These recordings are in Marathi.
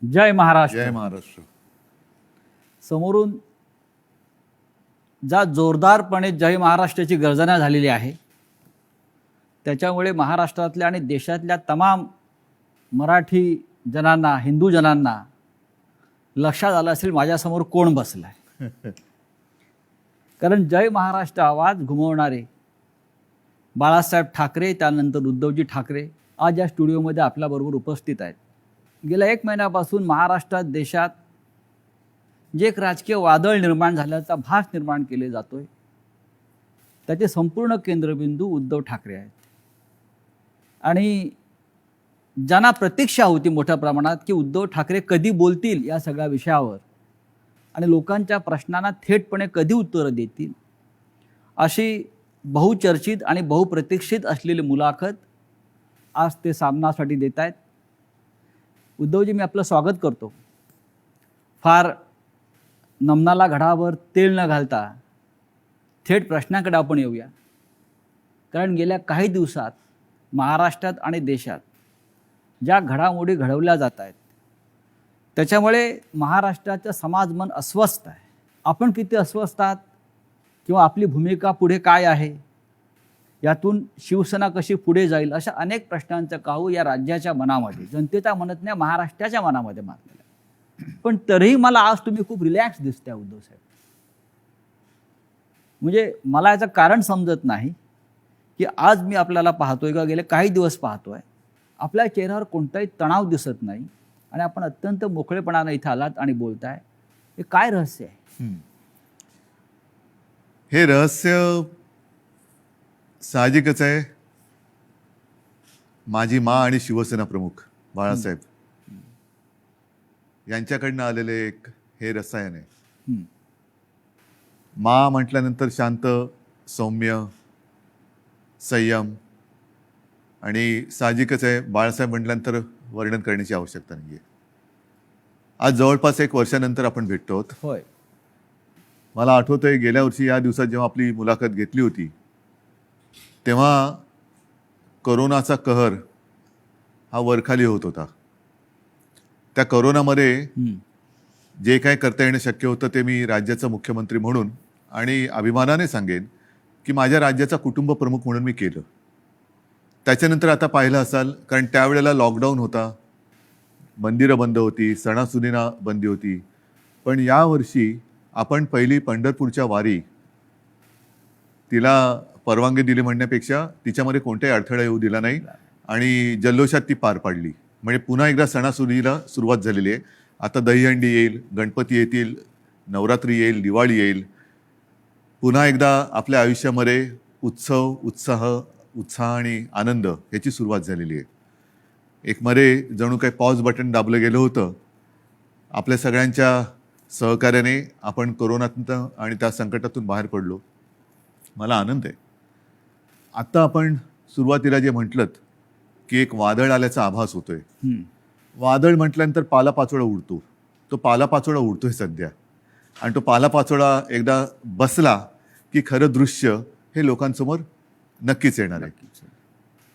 जय महाराष्ट्र. जय महाराष्ट्र. समोरून ज्या जोरदारपणे जय महाराष्ट्राची गर्जना झालेली आहे त्याच्यामुळे महाराष्ट्रातल्या आणि देशातल्या तमाम मराठी जनांना, हिंदू जनांना लक्षात आलं असेल माझ्यासमोर कोण बसलाय. कारण जय महाराष्ट्र आवाज घुमवणारे बाळासाहेब ठाकरे, त्यानंतर उद्धवजी ठाकरे आज या स्टुडिओमध्ये आपल्याबरोबर उपस्थित आहेत. गेल्या 1 महिन्यापासून महाराष्ट्रात, देशात जे एक राजकीय वादळ निर्माण झाल्याचा भास निर्माण केले जातोय त्याचे संपूर्ण केंद्रबिंदू उद्धव ठाकरे आहेत. आणि ज्यांना प्रतीक्षा होती मोठ्या प्रमाणात की उद्धव ठाकरे कधी बोलतील या सगळ्या विषयावर आणि लोकांच्या प्रश्नांना थेटपणे कधी उत्तरं देतील, अशी बहुचर्चित आणि बहुप्रतीक्षित असलेली मुलाखत आज ते सामनासाठी देत आहेत. उद्धवजी, मी आपलं स्वागत करतो. फार नमनाला घडावर तेल न घालता थेट प्रश्नाकडे आपण येऊया. कारण गेल्या काही दिवसात महाराष्ट्रात आणि देशात ज्या घडामोडी घडवल्या जात आहेत त्याच्यामुळे महाराष्ट्राचं समाजमन अस्वस्थ आहे. आपण किती अस्वस्थ आहात किंवा आपली भूमिका पुढे काय आहे, यातून शिवसेना कशी पुढे जाईल, अशा अनेक प्रश्नांचं काहू या राज्याच्या मनामध्ये, जनतेच्या मनात नाही, महाराष्ट्राच्या मनामध्ये मारलेलं आहे. पण तरीही मला आज तुम्ही खूप रिलॅक्स दिसताय उद्धव साहेब. म्हणजे मला याचं कारण समजत नाही की आज मी आपल्याला पाहतोय किंवा गेले काही दिवस पाहतोय, आपल्या चेहऱ्यावर कोणताही तणाव दिसत नाही आणि आपण अत्यंत मोकळेपणाने इथं आलात आणि बोलताय. हे काय रहस्य आहे? हे रहस्य साहजिकच आहे. माझी मा आणि शिवसेना प्रमुख बाळासाहेब यांच्याकडनं आलेले एक हे रसायन आहे. मा म्हटल्यानंतर शांत, सौम्य, संयम, आणि साहजिकच आहे बाळासाहेब म्हटल्यानंतर वर्णन करण्याची आवश्यकता नाही आहे. आज जवळपास 1 वर्षानंतर आपण भेटतो आहोत. होय. मला आठवतंय गेल्या वर्षी या दिवसात जेव्हा आपली मुलाखत घेतली होती तेव्हा करोनाचा कहर हा वरखाली होत होता. त्या करोनामध्ये जे काय करता येणं शक्य होतं ते मी राज्याचा मुख्यमंत्री म्हणून आणि अभिमानाने सांगेन की माझ्या राज्याचा कुटुंब प्रमुख म्हणून मी केलं. त्याच्यानंतर आता पाहिलं असाल, कारण त्यावेळेला लॉकडाऊन होता, मंदिरं बंद होती, सणासुदींना बंदी होती. पण यावर्षी आपण पहिली पंढरपूरच्या वारी, तिला परवानगी दिली म्हणण्यापेक्षा तिच्यामध्ये कोणताही अडथळा येऊ दिला नाही आणि जल्लोषात ती पार पाडली. म्हणजे पुन्हा एकदा सणासुदीला सुरुवात झालेली आहे. आता दहीहंडी येईल, गणपती येतील, नवरात्री येईल, दिवाळी येईल. पुन्हा एकदा आपल्या आयुष्यामध्ये उत्सव, उत्साह आणि आनंद याची सुरुवात झालेली आहे. एक मध्ये जणू काही पॉज बटन दाबलं गेलं होतं. आपल्या सगळ्यांच्या सहकार्याने आपण कोरोनातून आणि त्या संकटातून बाहेर पडलो. मला आनंद आहे. आता आपण सुरुवातीला जे म्हटलंत की एक वादळ आल्याचा आभास होतोय. वादळ म्हटल्यानंतर पालापाचोळा उडतो. तो पालापाचोळा उडतोय सध्या, आणि तो पालापाचोळा एकदा बसला की खरं दृश्य हे लोकांसमोर नक्कीच येणार आहे.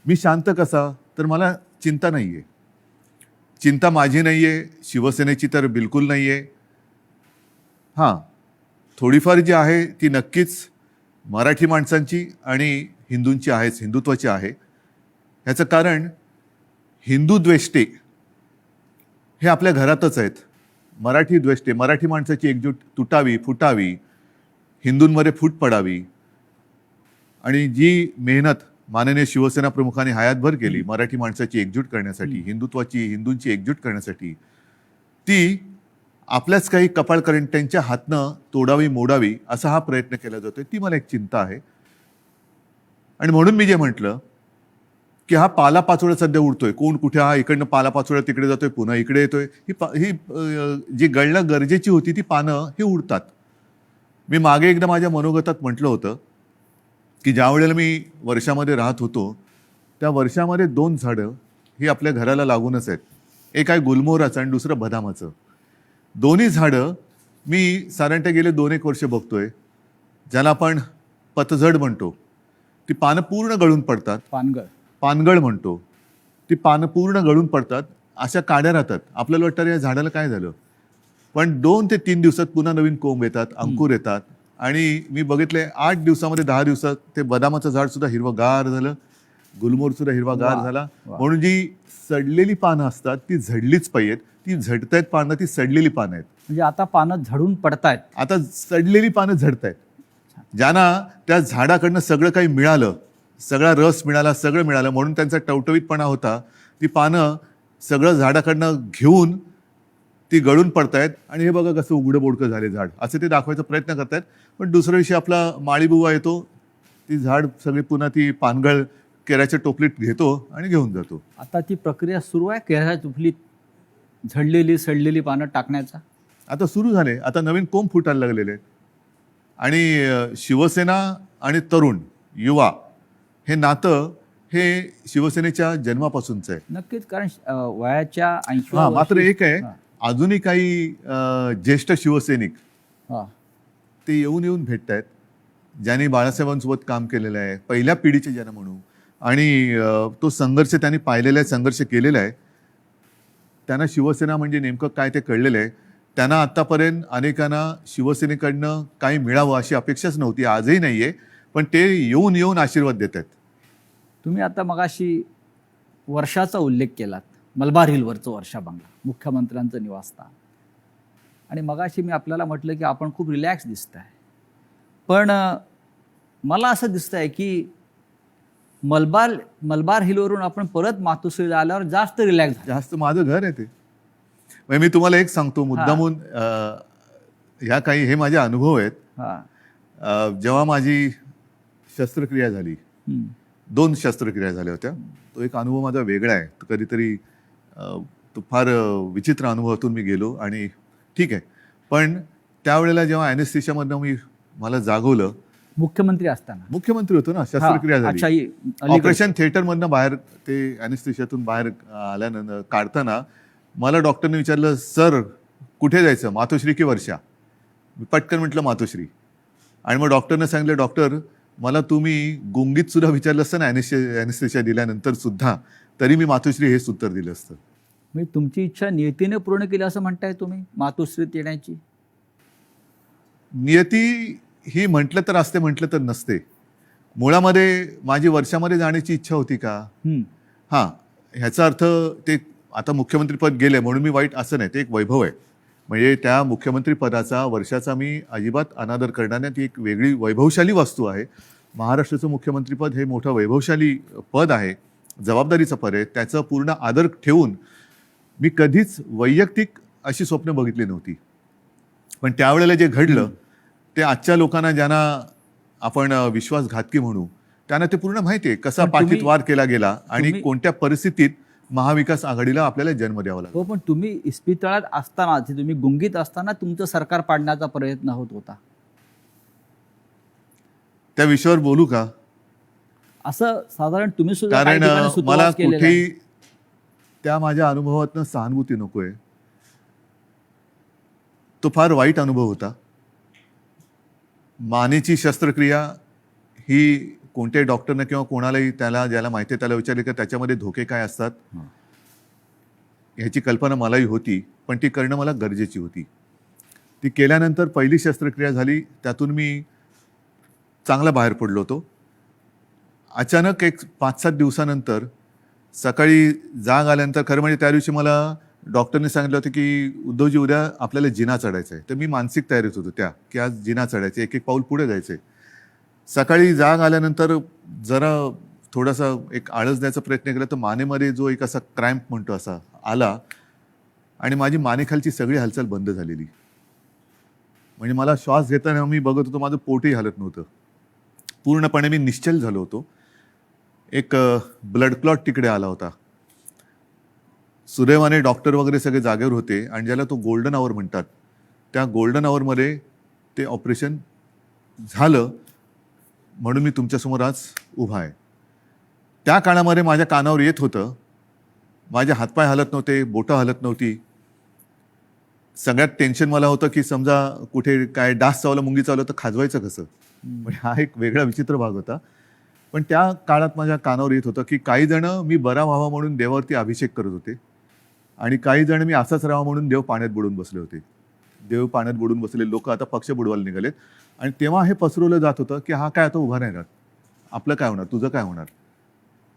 मी शांत कसा, तर मला चिंता नाही आहे. चिंता माझी नाही आहे, शिवसेनेची तर बिलकुल नाही आहे. हां, थोडीफार जी आहे ती नक्कीच मराठी माणसांची आणि हिंदूंची आहेच, हिंदुत्वाची आहे. ह्याचं कारण हिंदू द्वेष्टे हे आपल्या घरातच आहेत. मराठी द्वेष्टे, मराठी माणसाची एकजूट तुटावी, फुटावी, हिंदूंमध्ये फूट पडावी, आणि जी मेहनत माननीय शिवसेना प्रमुखांनी हयातभर केली मराठी माणसाची एकजूट करण्यासाठी, हिंदुत्वाची, हिंदूंची एकजूट करण्यासाठी, ती आपल्याच काही कपाळकरंट्यांच्या हातनं तोडावी, मोडावी असा हा प्रयत्न केला जातोय. ती मला एक चिंता आहे. आणि म्हणून मी जे म्हटलं की हा पालापाचोळा सध्या उडतोय, कोण कुठे, हा इकडनं पालापाचोळा तिकडे जातोय, पुन्हा इकडे येतोय. ही जी गळणं गरजेची होती ती पानं ही उडतात. मी मागे एकदा माझ्या मनोगतात म्हटलं होतं की ज्या वेळेला मी वर्षामध्ये राहत होतो त्या वर्षामध्ये 2 झाडं ही आपल्या घराला लागूनच आहेत. एक आहे गुलमोहराचं आणि दुसरं बदामाचं. दोन्ही झाडं मी साधारणतः गेले 2-1 वर्ष बघतोय. ज्याला आपण पतझड म्हणतो, ती पानं पूर्ण गळून पडतात. पानगळ पानगळ म्हणतो. ती पानं पूर्ण गळून पडतात अशा काड्या राहतात. आपल्याला वाटतं या झाडाला काय झालं, पण 2 ते 3 दिवसात पुन्हा नवीन कोंब येतात, अंकुर येतात. आणि मी बघितले 8 दिवसामध्ये 10 दिवसात ते बदामाचं झाड सुद्धा हिरवगार झालं, गुलमोहर सुद्धा हिरवागार वा, झाला. वा. म्हणून जी सडलेली पानं असतात ती झडलीच पाहिजेत. ती झडतायत पानं, ती सडलेली पानं आहेत. म्हणजे आता पानं झडून पडतायत. आता सडलेली पानं झडतायत. ज्यांना त्या झाडाकडनं सगळं काही मिळालं, सगळा रस मिळाला, सगळं मिळालं, म्हणून त्यांचा टवटवीतपणा होता, ती पानं सगळं झाडाकडनं घेऊन ती गळून पडतायत. आणि हे बघा कसं उघडं बोडकं झाले झाड, असं ते दाखवायचा प्रयत्न करतायत. पण दुसऱ्या दिवशी आपला माळीबुवा येतो, ती झाड सगळी पुन्हा ती पानगळ केराच्या टोपलीत घेतो आणि घेऊन जातो. आता ती प्रक्रिया सुरू आहे केळ्याच्या टोपलीत झडलेली सडलेली पानं टाकण्याचा. आता सुरू झाले, आता नवीन कोंब फुटायला लागलेले आहेत. आणि शिवसेना आणि तरुण युवा हे नातं हे शिवसेनेच्या जन्मापासूनचं आहे. नक्कीच, कारण वयाच्या 80 हा, मात्र एक आहे, अजूनही काही ज्येष्ठ शिवसैनिक ते येऊन येऊन भेटत आहेत, ज्यांनी बाळासाहेबांसोबत काम केलेलं आहे, पहिल्या पिढीचे ज्यांना म्हणू. आणि तो संघर्ष त्यांनी पाहिलेला आहे, संघर्ष केलेला आहे. त्यांना शिवसेना म्हणजे नेमकं काय ते कळलेलं आहे. त्यांना आत्तापर्यंत अनेकांना शिवसेनेकडनं काही मिळावं अशी अपेक्षाच नव्हती, आजही नाही आहे. पण ते येऊन येऊन आशीर्वाद देत आहेत. तुम्ही आता मगाशी वर्षाचा उल्लेख केलात, मलबार हिलवरचं वर्षा बंगला, मुख्यमंत्र्यांचं निवासस्थान. आणि मगाशी मी आपल्याला म्हटलं की आपण खूप रिलॅक्स दिसत आहे. पण मला असं दिसतं आहे की मलबार हिलवरून आपण परत मातोश्रीला आल्यावर जास्त रिलॅक्स झालं. जास्त माझं घर आहे ते. म्हणजे मी तुम्हाला एक सांगतो मुद्दामून, ह्या काही हे माझे अनुभव आहेत. जेव्हा माझी शस्त्रक्रिया झाली, 2 शस्त्रक्रिया झाल्या होत्या, तो एक अनुभव माझा वेगळा आहे. तो कधीतरी तो फार विचित्र अनुभवातून मी गेलो आणि ठीक आहे. पण त्यावेळेला जेव्हा ॲनेस्थेशियामधनं मला जागवलं, मुख्यमंत्री असताना, मुख्यमंत्री होतो ना, शस्त्रक्रिया झाली, ऑपरेशन थिएटरमधनं बाहेर ते ॲनेस्थेशियातून बाहेर आल्यानंतर काढताना मला डॉक्टरने विचारलं, सर कुठे जायचं, मातोश्री की वर्षा? मी पटकन म्हटलं मातोश्री. आणि मग डॉक्टरने सांगितलं, डॉक्टर मला तुम्ही गुंगीत सुद्धा विचारलं असतं ना ॲनेस्थेशिया दिल्यानंतर सुद्धा, तरी मी मातोश्री हेच उत्तर दिलं असतं. म्हणजे तुमची इच्छा नियतीने पूर्ण केली असं म्हणताय तुम्ही मातोश्रीत येण्याची? नियती ही म्हटलं तर असते, म्हटलं तर नसते. मुळामध्ये माझी वर्षामध्ये जाण्याची इच्छा होती का? हां, ह्याचा अर्थ ते आता मुख्यमंत्रीपद गेले म्हणून मी वाईट असं नाही, ते एक वैभव आहे. म्हणजे त्या मुख्यमंत्री पदाचा, वर्षाचा मी अजिबात अनादर करणार नाही. ती एक वेगळी वैभवशाली वस्तू आहे. महाराष्ट्राचं मुख्यमंत्रीपद हे मोठं वैभवशाली पद आहे, जबाबदारीचं पद आहे. त्याचा पूर्ण आदर ठेवून मी कधीच वैयक्तिक अशी स्वप्न बघितली नव्हती. पण त्यावेळेला जे घडलं ते आजच्या लोकांना, ज्यांना आपण विश्वासघातकी म्हणू, त्यांना ते पूर्ण माहिती आहे कसा पाठीत वार केला गेला आणि कोणत्या परिस्थितीत महाविकास आघाडीला आपल्याला जन्म द्यावा लागला. हो, पण तुम्ही इस्पितळात असताना, तुम्ही गुंगीत असताना तुमचं सरकार पाडण्याचा प्रयत्न होत होता. त्या विषयावर बोलू का? असं साधारण तुम्ही सुद्धा कारण मला कुठेही त्या माझ्या अनुभवातनं सहानुभूती नकोय. तो फार वाईट अनुभव होता. मानेची शस्त्रक्रिया ही कोणत्याही डॉक्टरनं किंवा कोणालाही ज्याला माहिती आहे त्याला विचारले की त्याच्यामध्ये धोके काय असतात, ह्याची कल्पना मलाही होती. पण ती करणं मला गरजेची होती. ती केल्यानंतर पहिली शस्त्रक्रिया झाली, त्यातून मी चांगला बाहेर पडलो होतो. अचानक एक 5-7 दिवसानंतर सकाळी जाग आल्यानंतर, खरं म्हणजे त्या दिवशी मला डॉक्टरने सांगितलं होतं की उद्धवजी उद्या आपल्याला जिना चढायचं आहे. तर मी मानसिक तयारीत होतो की आज जिना चढायचं, एक एक पाऊल पुढे जायचं आहे. सकाळी जाग आल्यानंतर जरा थोडासा एक आळस द्यायचा प्रयत्न केला तर मानेमध्ये जो एक असा क्रॅम्प म्हणतो असा आला आणि माझी मानेखालची सगळी हालचाल बंद झालेली. म्हणजे मला श्वास घेताना मी बघत होतो, माझं पोटही हलत नव्हतं. पूर्णपणे मी निश्चल झालो होतो. एक ब्लड क्लॉट तिकडे आला होता. सुदैवाने डॉक्टर वगैरे सगळे जागेवर होते आणि ज्याला तो गोल्डन आवर म्हणतात, त्या गोल्डन आवरमध्ये ते ऑपरेशन झालं. म्हणून मी तुमच्यासमोर आज उभा आहे. त्या काळामध्ये माझ्या कानावर येत होतं, माझे हातपाय हलत नव्हते, बोटं हलत नव्हती. सगळ्यात टेन्शन मला होतं की समजा कुठे काय डास चावला, मुंगी चावलं तर खाजवायचं कसं. म्हणजे हा एक वेगळा विचित्र भाग होता. पण त्या काळात माझ्या कानावर येत होतं की काही जण मी बरा व्हावा म्हणून देवावरती अभिषेक करत होते. आणि काही जण मी असाच राहावा म्हणून देव पाण्यात बुडून बसले होते. देव पाण्यात बुडून बसलेले लोक आता पक्ष बुडवायला निघालेत. आणि तेव्हा हे पसरवलं जात होतं की हा काय आता उभा नाही राहत, आपलं काय होणार, तुझं काय होणार.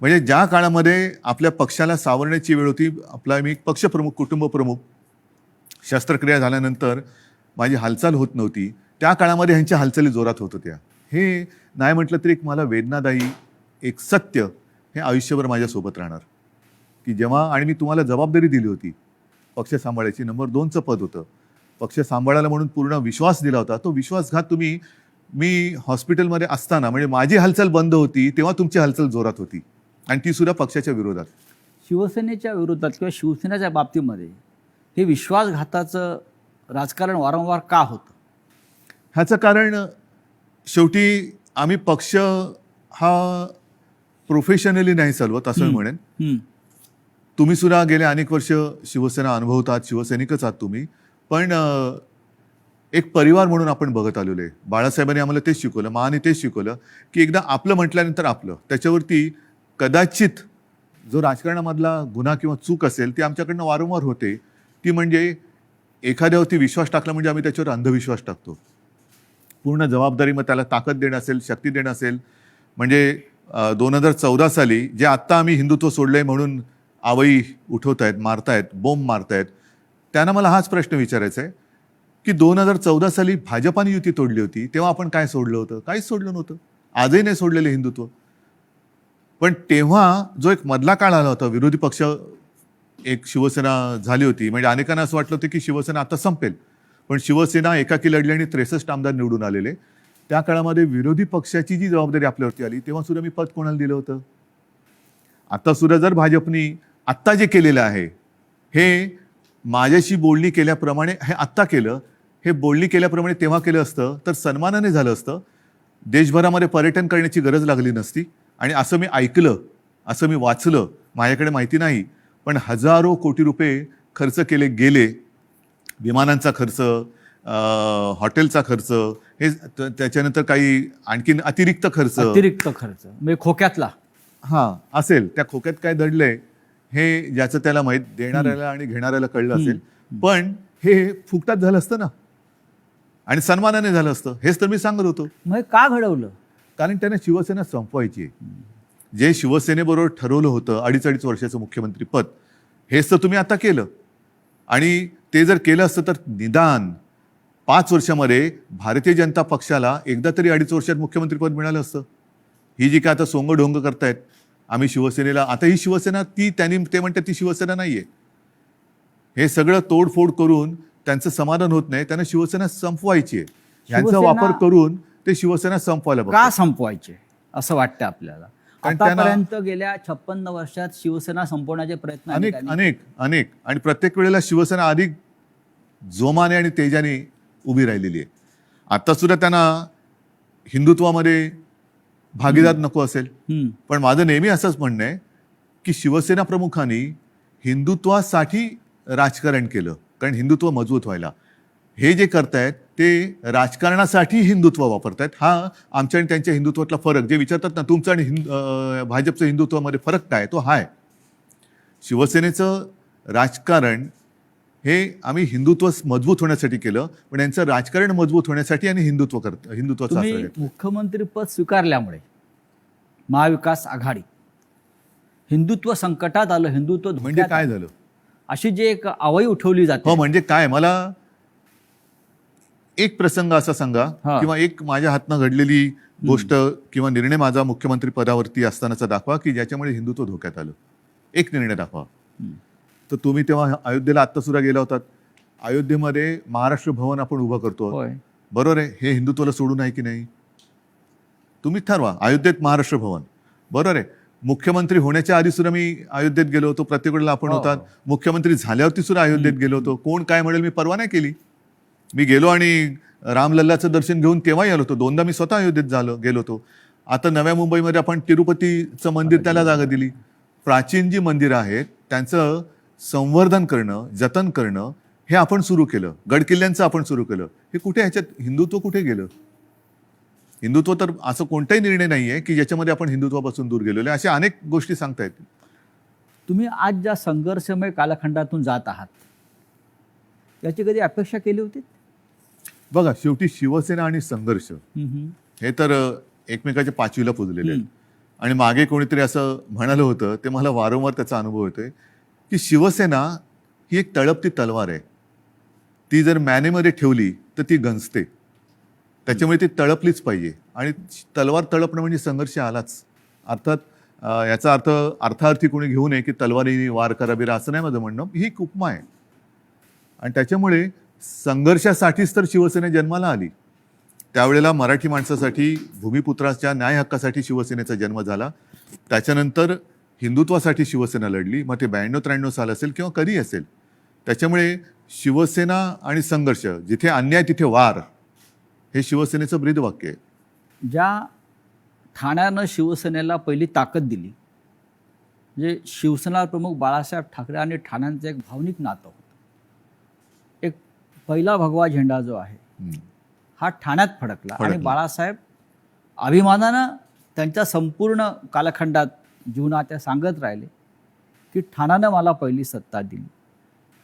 म्हणजे ज्या काळामध्ये आपल्या पक्षाला सावरण्याची वेळ होती, आपला मी पक्षप्रमुख, कुटुंब प्रमुख, शस्त्रक्रिया झाल्यानंतर माझी हालचाल होत नव्हती, त्या काळामध्ये ह्यांच्या हालचाली जोरात होत होत्या. हे नाही म्हटलं तरी एक मला वेदनादायी एक सत्य हे आयुष्यभर माझ्यासोबत राहणार की जेव्हा, आणि मी तुम्हाला जबाबदारी दिली होती पक्ष सांभाळायची, नंबर 2चं पद होतं, पक्ष सांभाळायला म्हणून पूर्ण विश्वास दिला होता. तो विश्वासघात तुम्ही, मी हॉस्पिटलमध्ये असताना, म्हणजे माझी हालचाल बंद होती तेव्हा तुमची हालचाल जोरात होती, आणि ती सुद्धा पक्षाच्या विरोधात. शिवसेनेच्या विरोधात किंवा शिवसेनेच्या बाबतीमध्ये हे विश्वासघाताचं राजकारण वारंवार का होतं? ह्याचं कारण शेवटी आम्ही पक्ष हा प्रोफेशनली नाही चालवत असं मी म्हणेन. तुम्ही सुद्धा गेले अनेक वर्ष शिवसेना अनुभवतात, शिवसैनिकच आहात तुम्ही, पण एक परिवार म्हणून आपण बघत आलेलो आहे. बाळासाहेबांनी आम्हाला तेच शिकवलं, माने तेच शिकवलं की एकदा आपलं म्हटल्यानंतर आपलं, त्याच्यावरती कदाचित जो राजकारणामधला गुन्हा किंवा चूक असेल ती आमच्याकडनं वारंवार होते, ती म्हणजे एखाद्यावरती विश्वास टाकला म्हणजे आम्ही त्याच्यावर अंधविश्वास टाकतो. पूर्ण जबाबदारी, मग त्याला ताकद देणं असेल, शक्ती देणं असेल. म्हणजे 2014 साली जे आत्ता आम्ही हिंदुत्व सोडलंय म्हणून आवई उठवतायत, मारतायत, बोंब मारतायत, त्यांना मला हाच प्रश्न विचारायचा आहे की 2014 साली भाजपाने युती तोडली होती तेव्हा आपण काय सोडलं होतं? काहीच सोडलं नव्हतं. आजही नाही सोडलेलं हिंदुत्व. पण तेव्हा जो एक मधला काळ आला होता, विरोधी पक्ष एक शिवसेना झाली होती, म्हणजे अनेकांना असं वाटलं होतं की शिवसेना आता संपेल, पण शिवसेना एकाकी लढली आणि 63 आमदार निवडून आलेले. त्या काळामध्ये विरोधी पक्षाची जी जबाबदारी आपल्यावरती आली तेव्हा सुद्धा मी पद कोणाला दिलं होतं? आता सुद्धा जर भाजपनी आत्ता जे केलेलं आहे हे माझ्याशी बोलणी केल्याप्रमाणे, हे आत्ता केलं, हे बोलणी केल्याप्रमाणे तेव्हा केलं असतं तर सन्मानाने झालं असतं. देशभरामध्ये पर्यटन करण्याची गरज लागली नसती. आणि असं मी ऐकलं, असं मी वाचलं, माझ्याकडे माहिती नाही, पण हजारो कोटी रुपये खर्च केले गेले. विमानांचा खर्च, हॉटेलचा खर्च, हे त्याच्यानंतर काही आणखीन अतिरिक्त खर्च म्हणजे खोक्यातला असेल. त्या खोक्यात काय दडलंय हे ज्याचं त्याला माहीत, देणाऱ्याला आणि घेणाऱ्याला कळलं असेल. पण हे फुकटात झालं असतं ना, आणि सन्मानाने झालं असतं. हेच तर मी सांगत होतो. मग का घडवलं? कारण त्यांना शिवसेना संपवायची आहे. जे शिवसेनेबरोबर ठरवलं होतं 2.5 वर्षाचं मुख्यमंत्री पद, हेच तर तुम्ही आता केलं. आणि ते जर केलं असतं तर निदान 5 वर्षामध्ये भारतीय जनता पक्षाला एकदा तरी 2.5 वर्षात मुख्यमंत्रीपद मिळालं असतं. ही जी काय आता सोंगढोंग करतायत आम्ही शिवसेनेला, आता ही शिवसेना ते म्हणतात ती शिवसेना नाहीये. हे सगळं तोडफोड करून त्यांचं समाधान होत नाही. त्यांना शिवसेना संपवायची आहे. यांचा वापर करून ते शिवसेना संपवायला का संपवायचे असं वाटतं आपल्याला? आतापर्यंत गेल्या 56 वर्षात शिवसेना संपवण्याचे प्रयत्न अनेक आणि प्रत्येक वेळेला शिवसेना अधिक जोमाने आणि तेजाने उभी राहिलेली आहे. आता सुद्धा त्यांना हिंदुत्वामध्ये भागीदार नको असेल, पण माझं नेहमी असंच म्हणणं आहे की शिवसेना प्रमुखांनी हिंदुत्वासाठी राजकारण केलं, कारण हिंदुत्व मजबूत व्हायला. हे जे करतायत ते राजकारणासाठी हिंदुत्व वापरतायत. हा आमच्या आणि त्यांच्या हिंदुत्वातला फरक, जे विचारतात ना तुमचं आणि भाजपचं हिंदुत्वामध्ये फरक काय, तो हा आहे. शिवसेनेचं राजकारण हे आम्ही हिंदुत्व मजबूत होण्यासाठी केलं, पण यांचं राजकारण मजबूत होण्यासाठी आणि हिंदुत्वाचा आश्रय घेतला. मुख्यमंत्रीपद स्वीकारल्यामुळे महाविकास आघाडी हिंदुत्व संकटात आलं, हिंदुत्व म्हणजे काय झालं अशी जी एक आवई उठवली जाते. हो, म्हणजे काय, मला एक प्रसंग असा सांगा किंवा एक माझ्या हातनं घडलेली गोष्ट किंवा निर्णय माझा मुख्यमंत्री पदावरती असतानाचा दाखवा की ज्याच्यामुळे हिंदुत्व धोक्यात आलं. एक निर्णय दाखवा. तर तुम्ही तेव्हा अयोध्येला आत्ता सुद्धा गेला होतात. अयोध्येमध्ये महाराष्ट्र भवन आपण उभं करतो, बरोबर आहे. हे हिंदुत्वाला सोडून आहे की नाही? तुम्ही ठरवा. अयोध्येत महाराष्ट्र भवन, बरोबर आहे. मुख्यमंत्री होण्याच्या आधी सुद्धा मी अयोध्येत गेलो होतो. प्रत्येक वेळेला आपण होतात. मुख्यमंत्री झाल्यावरती सुद्धा अयोध्येत गेलो होतो. कोण काय म्हणेल मी परवा नाही केली. मी गेलो आणि रामलल्लाचं दर्शन घेऊन तेव्हाही आलो होतो. 2दा मी स्वतः अयोध्येत गेलो होतो. आता नव्या मुंबईमध्ये आपण तिरुपतीचं मंदिर त्याला जागा दिली. प्राचीन जी मंदिरं आहेत त्यांचं संवर्धन करणं, जतन करणं हे आपण सुरू केलं. गडकिल्ल्यांचं आपण सुरू केलं. हे कुठे, ह्याच्यात हिंदुत्व कुठे गेलं? हिंदुत्व तर असं कोणताही निर्णय नाही आहे की ज्याच्यामध्ये आपण हिंदुत्वापासून दूर गेलेलो आहे. अशा अनेक गोष्टी सांगता येतील. तुम्ही आज ज्या संघर्षमय कालखंडातून जात आहात याची कधी अपेक्षा केली होती? बघा, शेवटी शिवसेना आणि संघर्ष हे तर एकमेकाच्या पाचवीला पुजलेले आहेत. आणि मागे कोणीतरी असं म्हणालं होतं, ते मला वारंवार त्याचा अनुभव येतोय, की शिवसेना ही एक तळपती तलवार आहे. ती जर मॅनेमध्ये ठेवली तर ती गंजते. त्याच्यामुळे ती तळपलीच पाहिजे. आणि तलवार तळपणं म्हणजे संघर्ष आलाच. अर्थात याचा अर्थ अर्थार्थी कोणी घेऊ नये की तलवारीने वार करा बिरा, असं नाही माझं म्हणणं. ही एक उपमा आहे. आणि त्याच्यामुळे संघर्षासाठीच तर शिवसेना जन्माला आली. त्यावेळेला मराठी माणसासाठी, भूमिपुत्राच्या न्याय हक्कासाठी शिवसेनेचा जन्म झाला. त्याच्यानंतर हिंदुत्वासाठी शिवसेना लढली. मग ते 92-93 साल असेल किंवा कधी असेल. त्याच्यामुळे शिवसेना आणि संघर्ष, जिथे अन्याय तिथे वार, हे शिवसेनेचं ब्रीदवाक्य आहे. ज्या ठाण्यानं शिवसेनेला पहिली ताकद दिली, म्हणजे शिवसेना प्रमुख बाळासाहेब ठाकरे आणि ठाण्यांचं एक भावनिक नातं होतं. एक पहिला भगवा झेंडा जो आहे हा ठाण्यात फडकला. आणि बाळासाहेब अभिमानानं त्यांच्या संपूर्ण कालखंडात जीवनात सांगत राहिले की ठाण्यानं मला पहिली सत्ता दिली.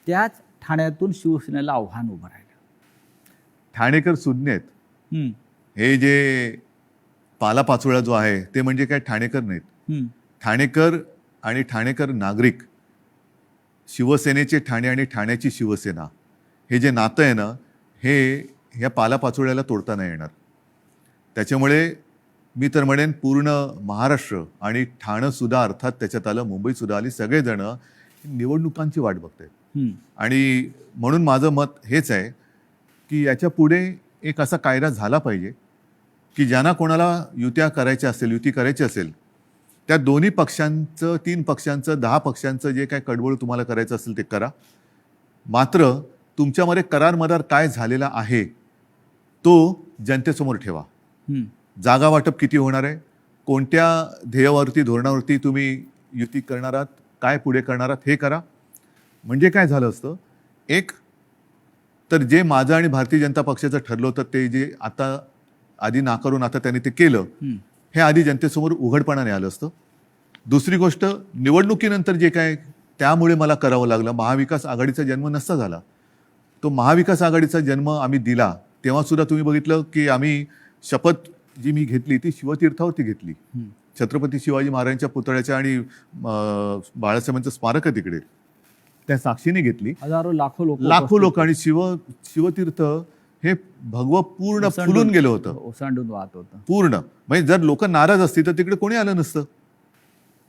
त्याच ठाण्यातून शिवसेनेला आव्हान उभं राहिलं. ठाणेकर सुज्ञ आहेत. हे जे पालापाचोळा जो आहे ते म्हणजे काय ठाणेकर नाहीत. ठाणेकर आणि ठाणेकर नागरिक, शिवसेनेचे ठाणे आणि ठाण्याची शिवसेना, हे जे नातं आहे ना, हे ह्या पालापाचोळ्याला तोडता नाही येणार. त्याच्यामुळे मी तर म्हणेन पूर्ण महाराष्ट्र आणि ठाणं सुद्धा, अर्थात त्याच्यात आलं मुंबई सुद्धा आली, सगळेजण निवडणुकांची वाट बघतायत. आणि म्हणून माझं मत हेच आहे की याच्या पुढे एक असा कायदा झाला पाहिजे की ज्यांना कोणाला युती करायची असेल त्या दोन्ही पक्षांचं, 3 पक्षांचं, 10 पक्षांचं जे काय कडवळ तुम्हाला करायचं असेल ते करा. मात्र तुमच्यामध्ये करार मदार काय झालेला आहे तो जनतेसमोर ठेवा. जागा वाटप किती होणार आहे, कोणत्या ध्येयावरती, धोरणावरती तुम्ही युती करणार आहात, काय पुढे करणार आहात, हे करा. म्हणजे काय झालं असतं, एक तर जे माझं आणि भारतीय जनता पक्षाचं ठरलं होतं ते जे आता आधी नाकारून आता त्यांनी ते केलं, हे आधी जनतेसमोर उघडपणाने आलं असतं. दुसरी गोष्ट, निवडणुकीनंतर जे काय त्यामुळे मला करावं लागलं, महाविकास आघाडीचा जन्म नसता झाला. तो महाविकास आघाडीचा जन्म आम्ही दिला तेव्हा सुद्धा तुम्ही बघितलं की आम्ही शपथ जी मी घेतली ती शिवतीर्थावरती घेतली. छत्रपती शिवाजी महाराजांच्या पुतळ्याच्या आणि बाळासाहेबांचं स्मारक आहे तिकडे, त्या साक्षीने घेतली. हजारो लाखो लोक. आणि शिवतीर्थ हे भगवं पूर्ण फुलून गेलं होतं, ओसांडून वाहत होतं पूर्ण. म्हणजे जर लोक नाराज असतील तर तिकडे कोणी आलं नसतं.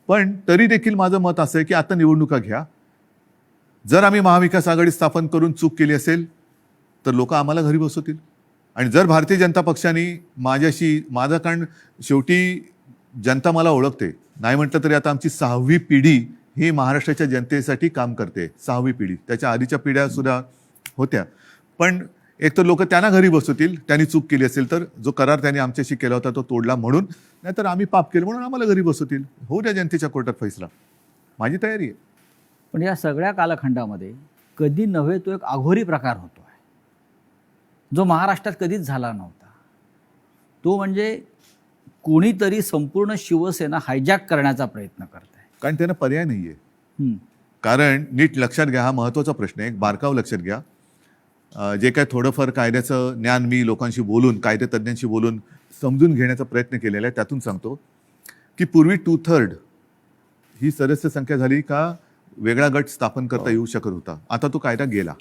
पण तरी देखील माझं मत असं आहे की आता निवडणुका घ्या. जर आम्ही महाविकास आघाडी स्थापन करून चूक केली असेल तर लोक आम्हाला घरी बसवतील. आणि जर भारतीय जनता पक्षाने माझं, कारण शेवटी जनता मला ओळखते, नाही म्हटलं तरी आता आमची 6वी पिढी ही महाराष्ट्राच्या जनतेसाठी काम करते. 6वी पिढी, त्याच्या आधीच्या पिढ्या सुद्धा होत्या. पण एक तर लोक त्यांना घरी बसवतील त्यांनी चूक केली असेल तर, जो करार त्यांनी आमच्याशी केला होता तो तोडला म्हणून, नाहीतर आम्ही पाप केलं म्हणून आम्हाला घरी बसवतील. होऊ द्या जनतेच्या कोर्टात फैसला, माझी तयारी आहे. पण या सगळ्या कालखंडामध्ये कधी नव्हे तो एक अघोरी प्रकार होतो आहे जो महाराष्ट्रात कधीच झाला नव्हता. तो म्हणजे कोणीतरी संपूर्ण शिवसेना हायजॅक करण्याचा प्रयत्न करत आहे. कारण त्यांना पर्याय नाही आहे. कारण नीट लक्षात घ्या, हा महत्त्वाचा प्रश्न आहे, एक बारकाव लक्षात घ्या. जे काय थोडंफार कायद्याचं ज्ञान मी लोकांशी बोलून, कायदेतज्ञांशी बोलून समजून घेण्याचा प्रयत्न केलेला आहे, त्यातून सांगतो की पूर्वी 2/3 ही सदस्य संख्या झाली का वेगळा गट स्थापन करता येऊ शकत होता. आता तो कायदा गेला.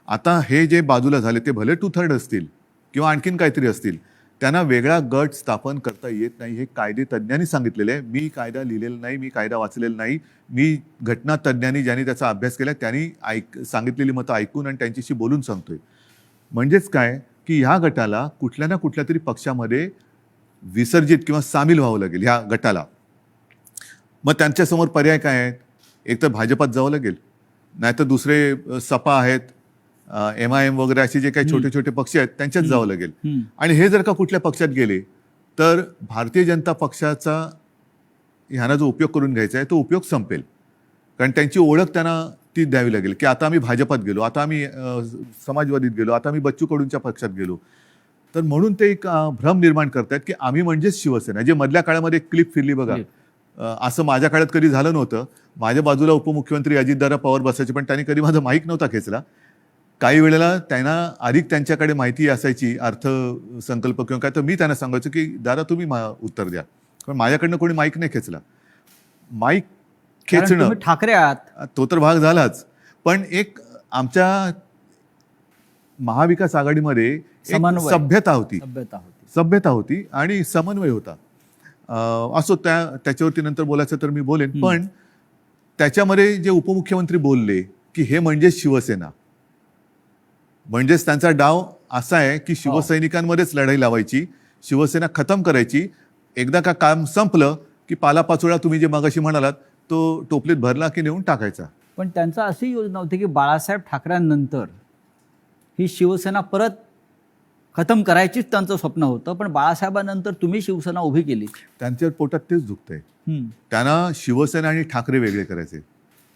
आता हे जे बाजूला झाले ते भले 2/3 असतील किंवा आणखीन काहीतरी असतील, त्यांना वेगळा गट स्थापन करता येत नाही. हे कायदेतज्ञांनी सांगितलेलं आहे. मी कायदा लिहिलेला नाही, मी कायदा वाचलेला नाही. मी घटना तज्ज्ञांनी ज्यांनी त्याचा अभ्यास केला त्यांनी सांगितलेली मतं ऐकून आणि त्यांच्याशी बोलून सांगतोय. म्हणजेच काय की ह्या गटाला कुठल्या ना कुठल्या तरी पक्षामध्ये विसर्जित किंवा सामील व्हावं लागेल ह्या गटाला. मग त्यांच्यासमोर पर्याय काय आहेत? एक तर भाजपात जावं लागेल, नाहीतर दुसरे सपा आहेत, MIM वगैरे असे जे काही छोटे छोटे पक्ष आहेत त्यांच्यात जावं लागेल. आणि हे जर का कुठल्या पक्षात गेले तर भारतीय जनता पक्षाचा ह्यांना जो उपयोग करून घ्यायचा आहे तो उपयोग संपेल. कारण त्यांची ओळख त्यांना ती द्यावी लागेल की आता आम्ही भाजपात गेलो, आता आम्ही समाजवादीत गेलो, आता आम्ही बच्चू कडूंच्या पक्षात गेलो. तर म्हणून ते एक भ्रम निर्माण करतायत की आम्ही म्हणजेच शिवसेना. जे मधल्या काळामध्ये एक क्लिप फिरली बघा, असं माझ्या काळात कधी झालं नव्हतं. माझ्या बाजूला उपमुख्यमंत्री अजितदादा पवार बसायचे, पण त्यांनी कधी माझा माईक नव्हता खेचला. काही वेळेला त्यांना अधिक त्यांच्याकडे माहिती असायची अर्थसंकल्प किंवा काय, तर मी त्यांना सांगायचो की दादा तुम्ही उत्तर द्या, पण माझ्याकडनं कोणी माईक नाही खेचला. माईक कारण खेचणं तुम्ही ठाकरे आहात. तो तर भाग झालाच, पण एक आमच्या महाविकास आघाडीमध्ये एक समन्वय. सभ्यता होती, सभ्यता होती. होती आणि समन्वय होता. असो, त्याच्यावरती नंतर बोलायचं तर मी बोलेन. पण त्याच्यामध्ये जे उपमुख्यमंत्री बोलले की हे म्हणजेच शिवसेना, म्हणजेच त्यांचा डाव असा आहे की शिवसैनिकांमध्येच लढाई लावायची, शिवसेना खतम करायची. एकदा का काम संपलं की पालापाचोळा तुम्ही जे मगाशी म्हणालात तो टोपलीत भरला की नेऊन टाकायचा. पण त्यांचा अशी योजना होती की बाळासाहेब ठाकरेंनंतर ही शिवसेना परत खतम करायचीच त्यांचं स्वप्न होतं. पण बाळासाहेबांनंतर तुम्ही शिवसेना उभी केली. त्यांच्या पोटात तेच दुखतंय. त्यांना शिवसेना आणि ठाकरे वेगळे करायचे,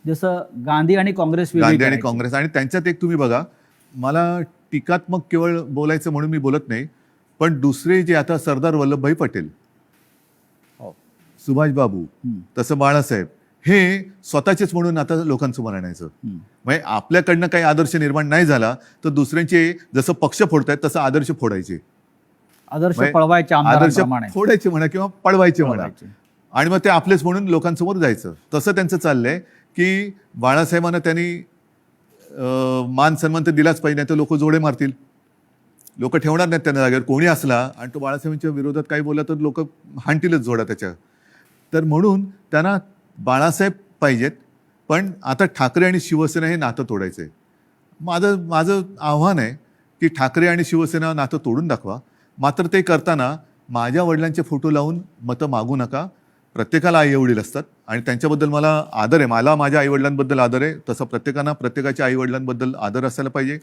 जसं गांधी आणि काँग्रेस वेगळी गांधी आणि करायची. काँग्रेस. आणि त्यांच्यात एक तुम्ही बघा, मला टीकात्मक केवळ बोलायचं म्हणून मी बोलत नाही, पण दुसरे जे आता सरदार वल्लभभाई पटेल, हो. सुभाष बाबू, तसं बाळासाहेब, हे स्वतःचेच म्हणून आता लोकांसमोर आणायचं. म्हणजे आपल्याकडनं काही आदर्श निर्माण नाही झाला तर दुसऱ्यांचे जसं पक्ष फोडतायत तसं आदर्श फोडायचे, आदर्श म्हणजे पळवायचे आदर्श आमदारांप्रमाणे. फोडायचे म्हणा किंवा पळवायचे म्हणा, पळवायचे. आणि मग ते आपलेच म्हणून लोकांसमोर जायचं. तसं त्यांचं चाललंय की बाळासाहेबांना त्यांनी मान सन्मान तर दिलाच पाहिजे, नाही तर लोक जोडे मारतील, लोक ठेवणार नाहीत त्यांना जागेवर. कोणी असला आणि तो बाळासाहेबांच्या विरोधात काही बोलला तर लोक हाणतीलच जोडा त्याच्या. तर म्हणून त्यांना बाळासाहेब पाहिजेत, पण आता ठाकरे आणि शिवसेना हे नातं तोडायचंय. माझं आव्हान आहे की ठाकरे आणि शिवसेना नातं तोडून दाखवा. मात्र ते करताना माझ्या वडिलांचे फोटो लावून मतं मागू नका. प्रत्येकाला आई वडील असतात आणि त्यांच्याबद्दल मला आदर आहे. मला माझ्या आईवडिलांबद्दल आदर आहे, तसं प्रत्येकानं प्रत्येकाच्या आईवडिलांबद्दल आदर असायला पाहिजे.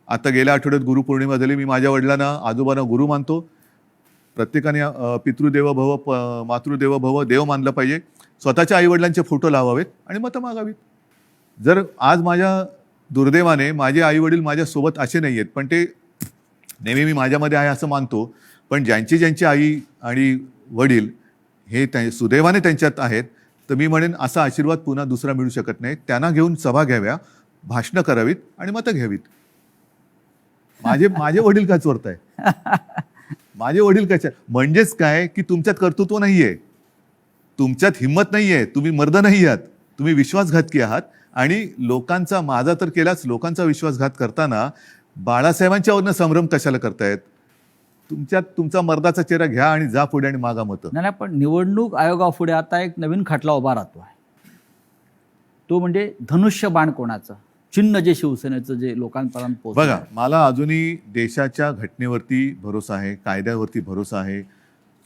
आता गेल्या आठवड्यात गुरुपौर्णिमा झाली. मी माझ्या वडिलांना, आजोबांना गुरु मानतो. प्रत्येकाने पितृदेव भव मातृदेव भव देव मानलं पाहिजे. स्वतःच्या आईवडिलांचे फोटो लावावेत आणि मतं मागावीत. जर आज माझ्या दुर्दैवाने माझे आईवडील माझ्यासोबत असे नाही आहेत, पण ते नेहमी मी माझ्यामध्ये आहे असं मानतो, पण ज्यांची आई आणि वडील हे सुदैवाने त्यांच्यात आहेत, तर मी म्हणेन असा आशीर्वाद पुन्हा दुसरा मिळू शकत नाही. त्यांना घेऊन सभा घ्याव्या, भाषणं करावीत आणि मतं घ्यावीत. माझे वडील काय चोरताय? माझे वडील काय? म्हणजेच काय की तुमच्यात कर्तृत्व नाहीये, तुमच्यात हिंमत नाहीये, तुम्ही मर्द नाही आहात, तुम्ही विश्वासघातकी आहात. आणि लोकांचा, माझा तर केलाच, लोकांचा विश्वासघात करताना बाळासाहेबांच्यावरनं संभ्रम कशाला करतायत? तुमच्यात तुमचा मर्दाचा चेहरा घ्या आणि जा पुढे आणि मागा मतं. नाही, पण निवडणूक आयोगापुढे आता एक नवीन खटला उभा राहतो आहे. तो म्हणजे धनुष्यबाण कोणाचं चिन्ह, जे शिवसेनेचं जे लोकांपर्यंत पोहोचलं. बघा, मला अजूनही देशाच्या घटनेवरती भरोसा आहे, कायद्यावरती भरोसा आहे.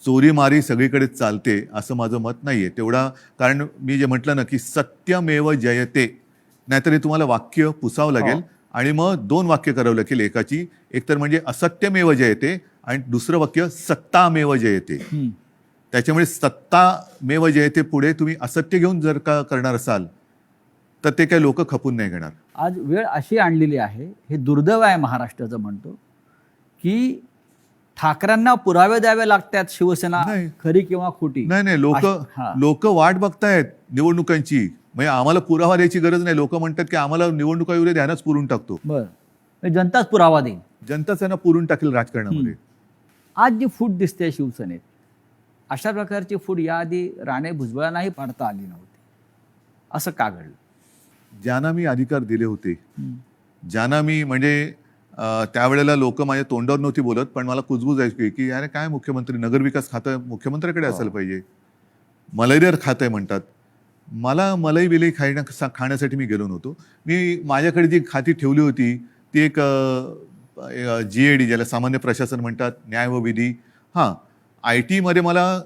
चोरीमारी सगळीकडे चालते असं माझं मत नाहीये तेवढा. कारण मी जे म्हटलं ना की सत्यमेव जयते, नाहीतर हे तुम्हाला वाक्य पुसावं लागेल आणि मग 2 वाक्य करावं लागेल एकाची. एक तर म्हणजे असत्यमेव जयते आणि दुसरं वाक्य सत्तामेव जयते. त्याच्यामुळे सत्तामेव जयते पुढे तुम्ही असत्य घेऊन जर का करणार असाल तर ते काही लोक खपून नाही घेणार. आज वेळ अशी आणलेली आहे, हे दुर्दैव आहे महाराष्ट्राचं म्हणतो, की ठाकरेंना पुरावे द्यावे लागतात शिवसेना खरी किंवा खोटी. नाही, लोक वाट बघतायत निवडणुकांची. म्हणजे आम्हाला पुरावा द्यायची गरज नाही. लोक म्हणतात की आम्हाला निवडणुका येऊ दे, ध्यानच पुरून टाकतो. बरं, जनताच पुरावा देईल. जनताच त्यांना पुरून टाकेल राजकारणामध्ये. आज जी फूट दिसते शिवसेनेत, अशा प्रकारची फूट याआधी राणे भुजबळांनाही पाडता आली नव्हती. असं का घडलं? ज्यांना मी अधिकार दिले होते, ज्यांना मी म्हणजे त्यावेळेला लोक माझ्या तोंडावर नव्हती बोलत, पण मला कुजबूज आहे की अरे काय मुख्यमंत्री, नगरविकास खातं मुख्यमंत्र्याकडे असायला पाहिजे. मलईदार खातं आहे म्हणतात. मला मलाई बिलई खाण्यासाठी मी गेलो नव्हतो. मी माझ्याकडे जी खाती ठेवली होती ती एक GAD, ज्याला सामान्य प्रशासन म्हणतात, न्याय व विधी. IT मध्ये मला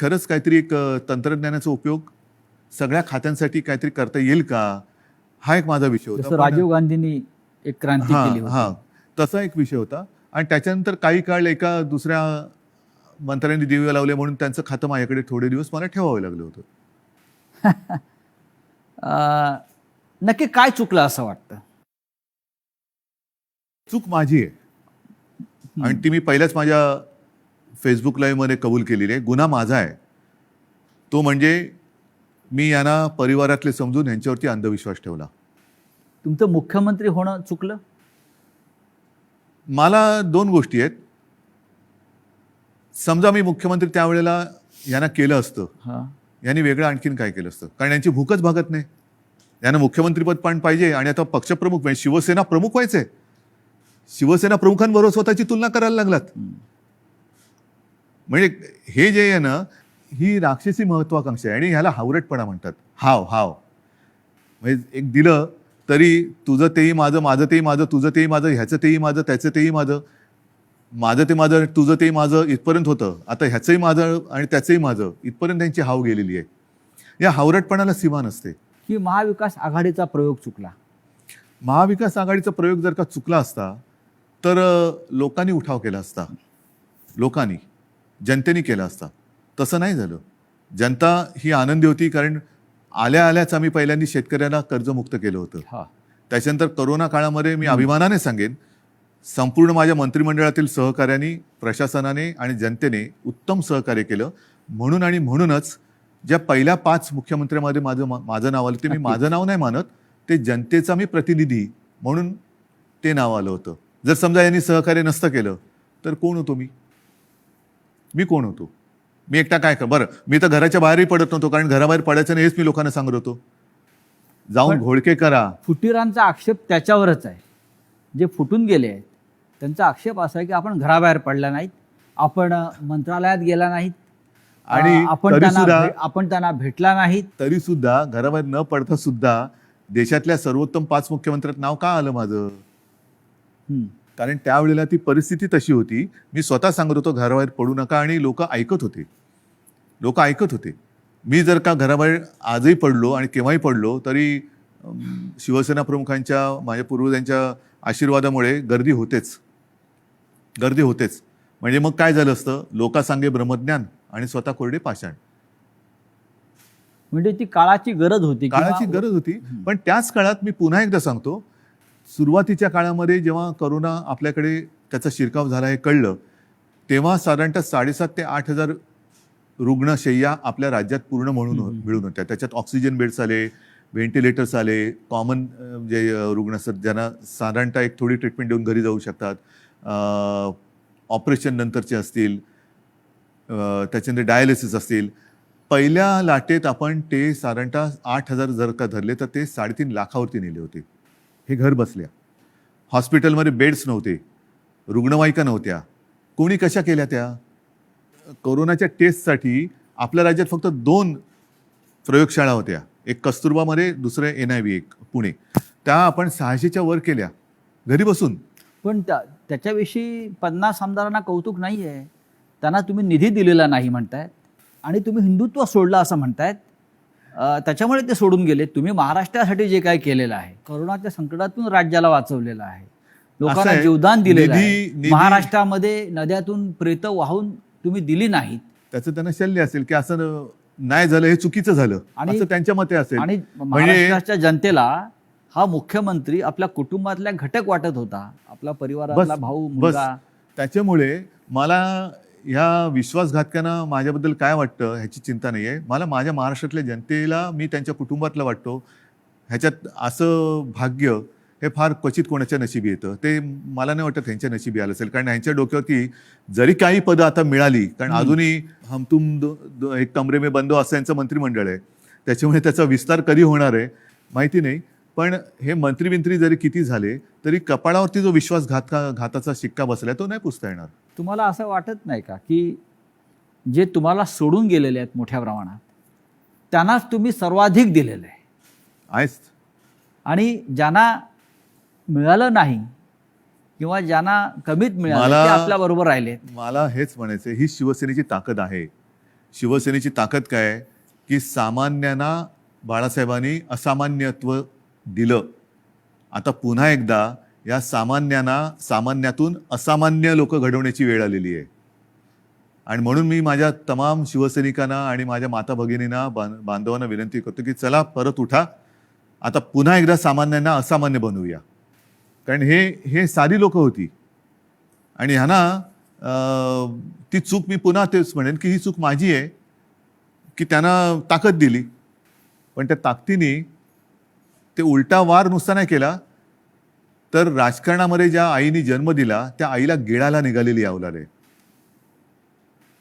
खरंच काहीतरी एक तंत्रज्ञानाचा उपयोग सगळ्या खात्यांसाठी काहीतरी करता येईल का, हा एक माझा विषय होता. राजीव गांधींनी एक क्रांती केली होती, तसा एक विषय होता. आणि त्याच्यानंतर काही काळ एका दुसऱ्या मंत्र्यांनी दिवे लावले म्हणून त्यांचं खातं माझ्याकडे थोडे दिवस मला ठेवावं लागलं होतं. नक्की काय चुकलं असं वाटतं? चूक माझी आहे आणि ती मी पहिल्याच माझ्या फेसबुक लाईव्ह मध्ये कबूल केलेली आहे. गुन्हा माझा आहे. तो म्हणजे मी यांना परिवारातले समजून यांच्यावरती अंधविश्वास ठेवला. तुमचं मुख्यमंत्री होणं चुकलं? मला 2 गोष्टी आहेत. समजा मी मुख्यमंत्री त्यावेळेला यांना केलं असतं, हां. यांनी वेगळं आणखीन काय केलं असतं, कारण यांची भूकच भागत नाही. यांना मुख्यमंत्रीपद पण पाहिजे आणि आता पक्षप्रमुख म्हणजे शिवसेना प्रमुख व्हायचे. शिवसेना प्रमुखांबरोबर स्वतःची तुलना करायला लागलात. म्हणजे हे जे आहे ना, ही राक्षसी महत्वाकांक्षा आहे आणि ह्याला हावरटपणा म्हणतात. हाव म्हणजे एक दिलं तरी तुझं तेही माझं, माझं तेही माझं, तुझं तेही माझं, ह्याचं तेही माझं, त्याचं तेही माझं, माझं ते माझं, तुझं तेही माझं इथपर्यंत होतं. आता ह्याचंही माझं आणि त्याचंही माझं इथपर्यंत त्यांची हाव गेलेली आहे. या हावरटपणाला सीमा नसते. की महाविकास आघाडीचा प्रयोग चुकला? महाविकास आघाडीचा प्रयोग जर का चुकला असता तर लोकांनी उठाव केला असता. लोकांनी, जनतेने केला असता. तसं नाही झालं. जनता ही आनंदी होती कारण आल्याच आम्ही पहिल्यांदा शेतकऱ्यांना कर्जमुक्त केलं होतं. हां. त्याच्यानंतर कोरोना काळामध्ये मी अभिमानाने सांगेन संपूर्ण माझ्या मंत्रिमंडळातील सहकार्यांनी, प्रशासनाने आणि जनतेने उत्तम सहकार्य केलं. म्हणूनच ज्या पहिल्या 5 मुख्यमंत्र्यांमध्ये माझं नाव आलं ते मी माझं नाव नाही मानत, ते जनतेचा मी प्रतिनिधी म्हणून ते नाव आलं होतं. जर समजा यांनी सहकार्य नसतं केलं तर कोण होतो मी कोण होतो? मी एकटा काय बरं, मी तर घराच्या बाहेरही पडत नव्हतो कारण घराबाहेर पडायचं नाही हेच मी लोकांना सांगत होतो. जाऊन घोळके करा. फुटीरांचा आक्षेप त्याच्यावरच आहे. जे फुटून गेले आहेत त्यांचा आक्षेप असा आहे की आपण घराबाहेर पडला नाहीत, आपण मंत्रालयात गेला नाहीत आणि आपण त्यांना भेटला नाहीत. तरी सुद्धा घराबाहेर न पडता सुद्धा देशातल्या सर्वोत्तम 5 मुख्यमंत्र्यात नाव का आलं माझं? कारण त्यावेळेला ती परिस्थिती तशी होती. मी स्वतः सांगत होतो घराबाहेर पडू नका आणि लोक ऐकत होते. मी जर का घराबाहेर आजही पडलो आणि केव्हाही पडलो तरी शिवसेना प्रमुखांच्या, माझ्या पूर्वजांच्या आशीर्वादामुळे गर्दी होतेच. म्हणजे मग काय झालं असतं, लोकांसांगे ब्रह्मज्ञान आणि स्वतः कोरडे पाषाण. म्हणजे ती काळाची गरज होती. पण त्याच काळात मी पुन्हा एकदा सांगतो, सुरुवातीच्या काळामध्ये जेव्हा करोना आपल्याकडे त्याचा शिरकाव झाला हे कळलं तेव्हा साधारणतः 7,500 ते 8,000 रुग्णशय्या आपल्या राज्यात पूर्ण मिळून होत्या. त्याच्यात ऑक्सिजन बेड्स आले, व्हेंटिलेटर्स आले, कॉमन जे रुग्ण असतात ज्यांना साधारणतः एक थोडी ट्रीटमेंट देऊन घरी जाऊ शकतात, ऑपरेशन नंतरचे असतील, त्याच्यानंतर डायलिसिस असतील. पहिल्या लाटेत आपण ते साधारणतः 8,000 जर का धरले तर ते 3.5 लाखावरती नेले होते. हे घर बसल्या. हॉस्पिटलमध्ये बेड्स नव्हते, रुग्णवाहिका नव्हत्या. कोणी कशा केल्या त्या? कोरोनाच्या टेस्टसाठी आपल्या राज्यात फक्त 2 प्रयोगशाळा होत्या. एक कस्तुरबामध्ये, दुसरं NIV एक पुणे. त्या आपण 600च्या वर केल्या घरी बसून. पण त्याच्याविषयी 50 आमदारांना कौतुक नाही आहे. त्यांना तुम्ही निधी दिलेला नाही म्हणतायत आणि तुम्ही हिंदुत्व सोडलं असं म्हणतायत. त्याच्यामुळे ते सोडून गेले. तुम्ही महाराष्ट्रासाठी जे काय केलेलं आहे, कोरोनाच्या संकटातून राज्याला वाचवलेलं आहे, लोकांना जीवदान दिलेलं आहे. महाराष्ट्रामध्ये नद्यातून प्रेत वाहून तुम्ही दिली नाहीत. त्याचं त्यांना शल्य असेल की असं नाही झालं, हे चुकीचं झालं असं त्यांच्या मते असेल. आणि महाराष्ट्राच्या जनतेला हा मुख्यमंत्री आपल्या कुटुंबातला घटक वाटत होता, आपला परिवारातला भाऊ, मुलगा. त्याच्यामुळे मला ह्या विश्वासघातकांना माझ्याबद्दल काय वाटतं ह्याची चिंता नाही आहे. मला माझ्या महाराष्ट्रातल्या जनतेला मी त्यांच्या कुटुंबातला वाटतो. ह्याच्यात असं भाग्य हे फार क्वचित कोणाच्या नशिबी येतं. ते मला नाही वाटत ह्यांच्या नशिबी आलं असेल, कारण ह्यांच्या डोक्यावरती जरी काही पदं आता मिळाली, कारण अजूनही हम तुम एक कमरे में बंदो असं यांचं मंत्रिमंडळ आहे, त्याच्यामुळे त्याचा विस्तार कधी होणार आहे माहिती नाही. पण हे मंत्री जरी किती झाले तरी कपाळावरती जो विश्वासघाताचा शिक्का बसलाय तो नाही पुसता येणार. तुम्हाला असं वाटत नाही का की जे तुम्हाला सोडून गेलेले आहेत मोठ्या प्रमाणात त्यांनाच तुम्ही सर्वाधिक दिलेलं आहे आणि ज्यांना मिळालं नाही किंवा ज्यांना कमीत मिळालं ते आपल्या बरोबर राहिले? मला हेच म्हणायचं, ही शिवसेनेची ताकद आहे. शिवसेनेची ताकद काय आहे की सामान्यांना बाळासाहेबांनी असामान्यत्व दिलं. आता पुन्हा एकदा या सामान्यातून असामान्य लोक घडवण्याची वेळ आलेली आहे. आणि म्हणून मी माझ्या तमाम शिवसैनिकांना आणि माझ्या माता भगिनींना, बांधवांना विनंती करतो की चला परत उठा, आता पुन्हा एकदा सामान्यांना असामान्य बनवूया. कारण हे सारी लोक होती आणि ह्यांना ती चूक, मी पुन्हा तेच म्हणेन की ही चूक माझी आहे की त्यांना ताकद दिली, पण त्या ताकदीने ते उलटा वार नुसता नाही केला, तर राजकारणामध्ये ज्या आईने जन्म दिला त्या आईला गिळायला निघालेली अवलाद आहे.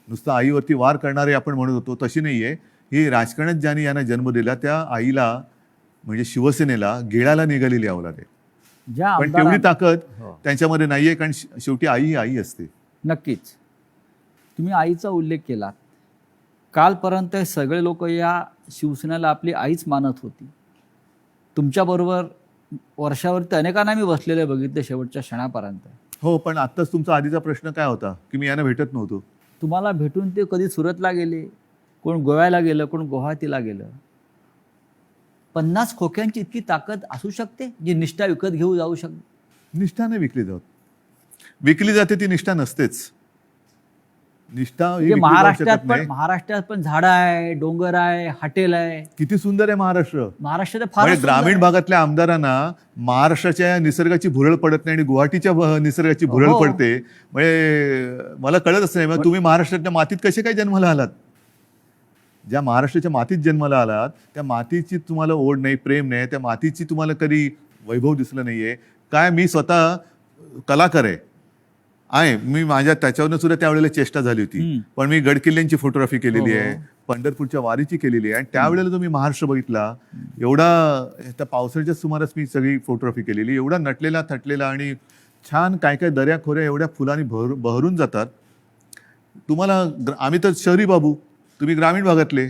नुसतं आईवरती वार करणारे आपण म्हणत होतो तशी नाही आहे ही. राजकारणात ज्याने यांना जन्म दिला त्या आईला म्हणजे शिवसेनेला गिळायला निघालेली अवलाद आहे. ज्या पण तेवढी ताकद हो. त्यांच्यामध्ये नाहीये, कारण शेवटी आई ही आई असते. नक्कीच. तुम्ही आईचा उल्लेख केला. कालपर्यंत हे सगळे लोक या शिवसेनेला आपली आईच मानत होती. तुमच्याबरोबर वर्षावरती अनेकांना मी बसलेले बघितले शेवटच्या क्षणापर्यंत. हो, पण आत्ताच तुमचा आधीचा प्रश्न काय होता की मी यांना भेटत नव्हतो. तुम्हाला भेटून ते कधी सुरतला गेले, कोण गोव्याला गेलं, कोण गुवाहाटीला गेलं. 50 खोक्यांची इतकी ताकद असू शकते जी निष्ठा विकत घेऊ जाऊ शकते. निष्ठा नाही विकली जात. विकली जाते ती निष्ठा नसतेच. निष्ठा ही म्हणजे विकली जाऊ शकत नाही. महाराष्ट्रात पण झाडं आहे, डोंगर आहे, हॉटेल आहे. किती सुंदर आहे महाराष्ट्र. महाराष्ट्रात फार म्हणजे ग्रामीण भागातल्या आमदारांना महाराष्ट्राच्या निसर्गाची भुरळ पडत नाही आणि गुवाहाटीच्या निसर्गाची भुरळ हो. पडते. म्हणजे मला कळतच नाही, मग तुम्ही महाराष्ट्रातल्या मातीत कसे काय जन्माला आलात. ज्या महाराष्ट्राच्या मातीत जन्माला आलात त्या मातीची तुम्हाला ओढ नाही, प्रेम नाही, त्या मातीची तुम्हाला कधी वैभव दिसलं नाहीये काय. मी स्वतः कलाकार आहे. मी माझ्या त्याच्यावरनं सुद्धा त्यावेळेला चेष्टा झाली होती. पण मी गडकिल्ल्यांची फोटोग्राफी केलेली आहे, पंढरपूरच्या वारीची केलेली आहे. आणि त्यावेळेला जो मी महाराष्ट्र बघितला, एवढा त्या पावसाळ्याच्या सुमारास मी सगळी फोटोग्राफी केलेली, एवढा नटलेला थटलेला आणि छान काय काय दऱ्या खोऱ्या एवढ्या फुलांनी बहरून जातात. तुम्हाला आम्ही तर शहरी बाबू, तुम्ही ग्रामीण भागातले,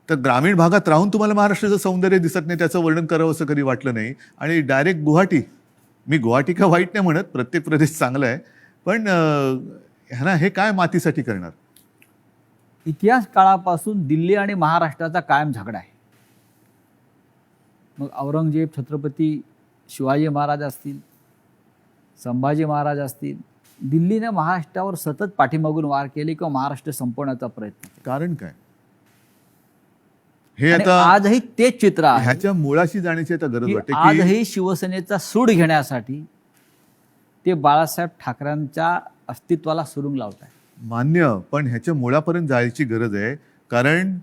तर ग्रामीण भागात राहून तुम्हाला महाराष्ट्राचं सौंदर्य दिसत नाही, त्याचं वर्णन करावं असं कधी वाटलं नाही. आणि डायरेक्ट गुवाहाटी, मी गुवाहाटी का वाईट नाही म्हणत, प्रत्येक प्रदेश चांगला आहे, पण ह्यांना हे काय मातीसाठी करणार. इतिहास काळापासून दिल्ली आणि महाराष्ट्राचा कायम झगडा आहे. मग औरंगजेब, छत्रपती शिवाजी महाराज असतील, संभाजी महाराज असतील, दिल्लीने महाराष्ट्रावर सतत पाठीमागून वार केले किंवा महाराष्ट्र संपवण्याचा प्रयत्न केला. कारण काय हे आणि आता आजही तेच चित्र आहे ह्याच्या मुळाशी जाण्याची आता गरज की वाटते की आजही शिवसेनेचा सूड घेण्यासाठी ते बाळासाहेब ठाकरेंच्या अस्तित्वाला सुरुंग लावत आहे. मान्य, पण ह्याच्या मुळापर्यंत जायची गरज आहे. कारण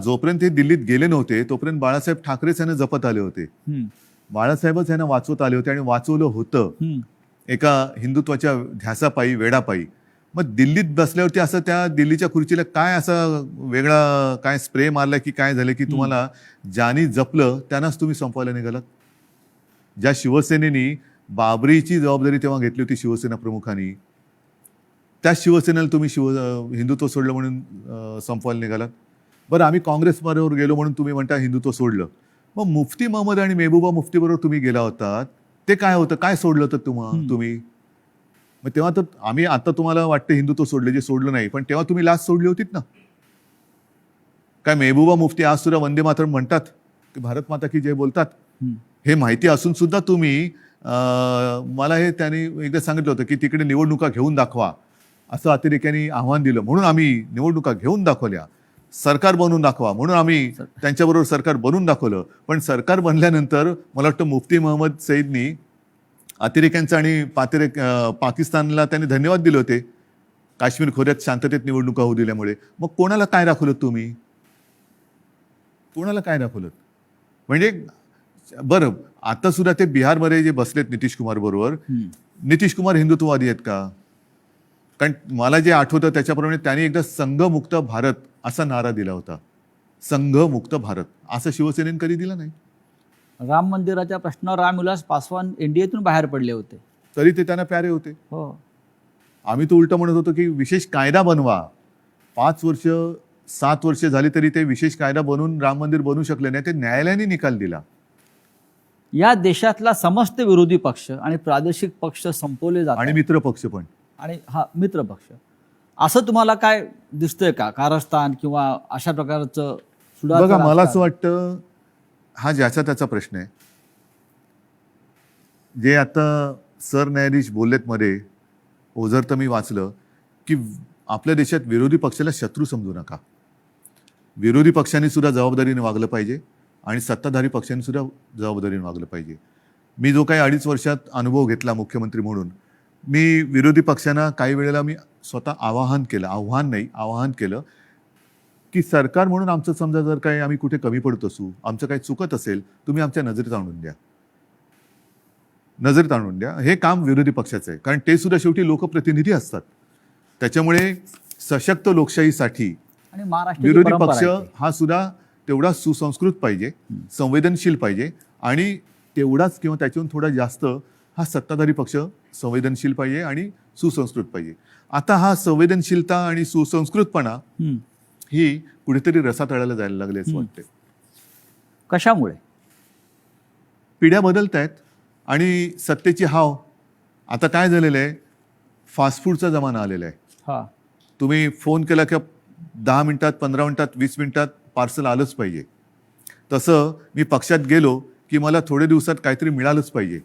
जोपर्यंत हे दिल्लीत गेले नव्हते तोपर्यंत बाळासाहेब ठाकरेच यांना जपत आले होते. बाळासाहेबच यांना वाचवत आले होते आणि वाचवलं होतं एका हिंदुत्वाच्या ध्यासापायी, वेडापायी. मग दिल्लीत बसल्यावरती असं त्या दिल्लीच्या खुर्चीला काय असं वेगळा काय स्प्रे मारला की काय झालं की तुम्हाला ज्यांनी जपलं त्यांनाच तुम्ही संपवायला निघालात. ज्या शिवसेनेनी बाबरीची जबाबदारी तेव्हा घेतली होती शिवसेना प्रमुखांनी, त्या शिवसेनेला तुम्ही हिंदुत्व सोडलं म्हणून संपवायला निघालात. बरं, आम्ही काँग्रेसबरोबर गेलो म्हणून तुम्ही म्हणता हिंदुत्व सोडलं. मग मुफ्ती महमद आणि मेहबूबा मुफ्तीबरोबर तुम्ही गेला होतात, ते काय होतं, काय सोडलं होतं तुम्ही. मग तेव्हा तर आम्ही आता तुम्हाला वाटतं हिंदुत्व सोडले, जे सोडलं नाही, पण तेव्हा तुम्ही लाच सोडली होतीत ना. काय मेहबूबा मुफ्ती आज सुद्धा वंदे मातरम म्हणतात की भारत माता की जय बोलतात. हे माहिती असून सुद्धा तुम्ही मला हे त्यांनी एकदा सांगितलं होतं की तिकडे निवडणुका घेऊन दाखवा असं अतिरेक्यांनी आव्हान दिलं, म्हणून आम्ही निवडणुका घेऊन दाखवल्या. सरकार बनवून दाखवा म्हणून आम्ही त्यांच्याबरोबर सरकार बनवून दाखवलं. पण सरकार बनल्यानंतर मला वाटतं मुफ्ती महमद सईदनी अतिरेक्यांचा आणि पाकिस्तानला त्यांनी धन्यवाद दिले होते काश्मीर खोऱ्यात शांततेत निवडणुका होऊ दिल्यामुळे. मग कोणाला काय दाखवलं तुम्ही, कोणाला काय दाखवलं. म्हणजे बरं, आता सुद्धा ते बिहारमध्ये जे बसलेत नितीश कुमार बरोबर, नितीश कुमार हिंदुत्ववादी आहेत का. कारण मला जे आठवतं त्याच्याप्रमाणे त्यांनी एकदा संघमुक्त भारत असा नारा दिला होता. संघमुक्त भारत असं शिवसेनेने कधी दिला नाही. राम मंदिराच्या प्रश्नावर रामविलास पासवान एनडीएतून बाहेर पडले होते, तरी ते त्यांना प्यारे होते. हो. आम्ही तो उलट म्हणत होतो की विशेष कायदा बनवा. 5 वर्ष 7 वर्ष झाली तरी ते विशेष कायदा बनवून राम मंदिर बनवू शकले नाही. ते न्यायालयाने निकाल दिला. या देशातला समस्त विरोधी पक्ष आणि प्रादेशिक पक्ष संपवले जातात आणि मित्र पक्ष पण, आणि हा मित्र पक्ष. असं तुम्हाला काय दिसतंय का कारस्थान किंवा अशा प्रकारचं सुडाचं बघा, मला राजकारण? असं वाटतं हा ज्याचा त्याचा प्रश्न आहे. जे आता सरन्यायाधीश बोललेत मध्ये, ओझर तर मी वाचलं की आपल्या देशात विरोधी पक्षाला शत्रू समजू नका. विरोधी पक्षांनी सुद्धा जबाबदारीने वागलं पाहिजे आणि सत्ताधारी पक्षांनी सुद्धा जबाबदारीने वागलं पाहिजे. मी जो काही 2.5 वर्षात अनुभव घेतला मुख्यमंत्री म्हणून, मी विरोधी पक्षांना काही वेळेला मी स्वतः आवाहन केलं की सरकार म्हणून आमचं समजा जर काही आम्ही कुठे कमी पडत असू, आमचं काही चुकत असेल, तुम्ही आमच्या नजरेत आणून द्या. नजरेत आणून द्या. हे काम विरोधी पक्षाचं आहे, कारण ते सुद्धा शेवटी लोकप्रतिनिधी असतात. त्याच्यामुळे सशक्त लोकशाहीसाठी आणि महाराष्ट्राची विरोधी परंपरा पक्ष आहे ती. हा सुद्धा तेवढा सुसंस्कृत पाहिजे, संवेदनशील पाहिजे, आणि तेवढाच किंवा त्याच्याहून थोडा जास्त हा सत्ताधारी पक्ष संवेदनशील पाहिजे आणि सुसंस्कृत पाहिजे. आता हा संवेदनशीलता आणि सुसंस्कृतपणा हम्म. ही कुठेतरी रसातळाला जायला लागले असं वाटते. कशामुळे? पिढ्या बदलत आहेत आणि सत्तेची हाव. आता काय झालेलं आहे, फास्ट फूडचा जमाना आलेला आहे. हा. तुम्ही फोन केला की 10 मिनिटात, 15 मिनिटात, 20 मिनिटात पार्सल आलंच पाहिजे. तसं मी पक्षात गेलो की मला थोड्या दिवसात काहीतरी मिळालंच पाहिजे.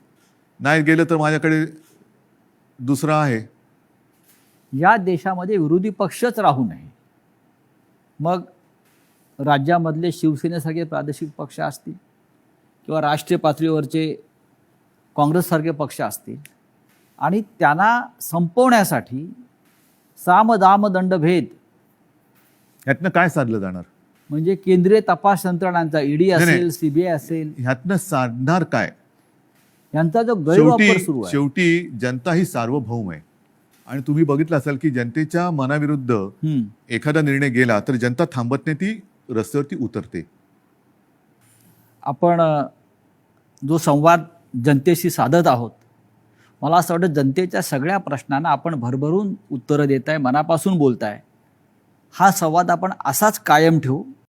नाही गेलं तर माझ्याकडे दुसरं आहे. या देशामध्ये विरोधी पक्षच राहू नये. मग राज्यामधले शिवसेनेसारखे प्रादेशिक पक्ष असतील किंवा राष्ट्रीय पातळीवरचे काँग्रेससारखे पक्ष असतील, आणि त्यांना संपवण्यासाठी साम दाम दंडभेद ह्यातनं काय साधलं जाणार? म्हणजे केंद्रीय तपास यंत्रणांचा ईडी नाही. असेल, सीबीआय असेल, ह्यातनं साधणार काय? यांचा जो गैरवापर सुरू आहे. शेवटी जनता ही सार्वभौम आहे, आणि तुम्ही बघितलं असाल की जनतेच्या मनाविरुद्ध एखादा निर्णय गेला तर जनता थांबत नाही, ती रस्त्यावरती उतरते. आपण जो संवाद जनतेशी साधत आहोत, मला असं वाटतं जनतेच्या सगळ्या प्रश्नांना आपण भरभरून उत्तरं देताय, मनापासून बोलताय. हा संवाद आपण असाच कायम ठेवू.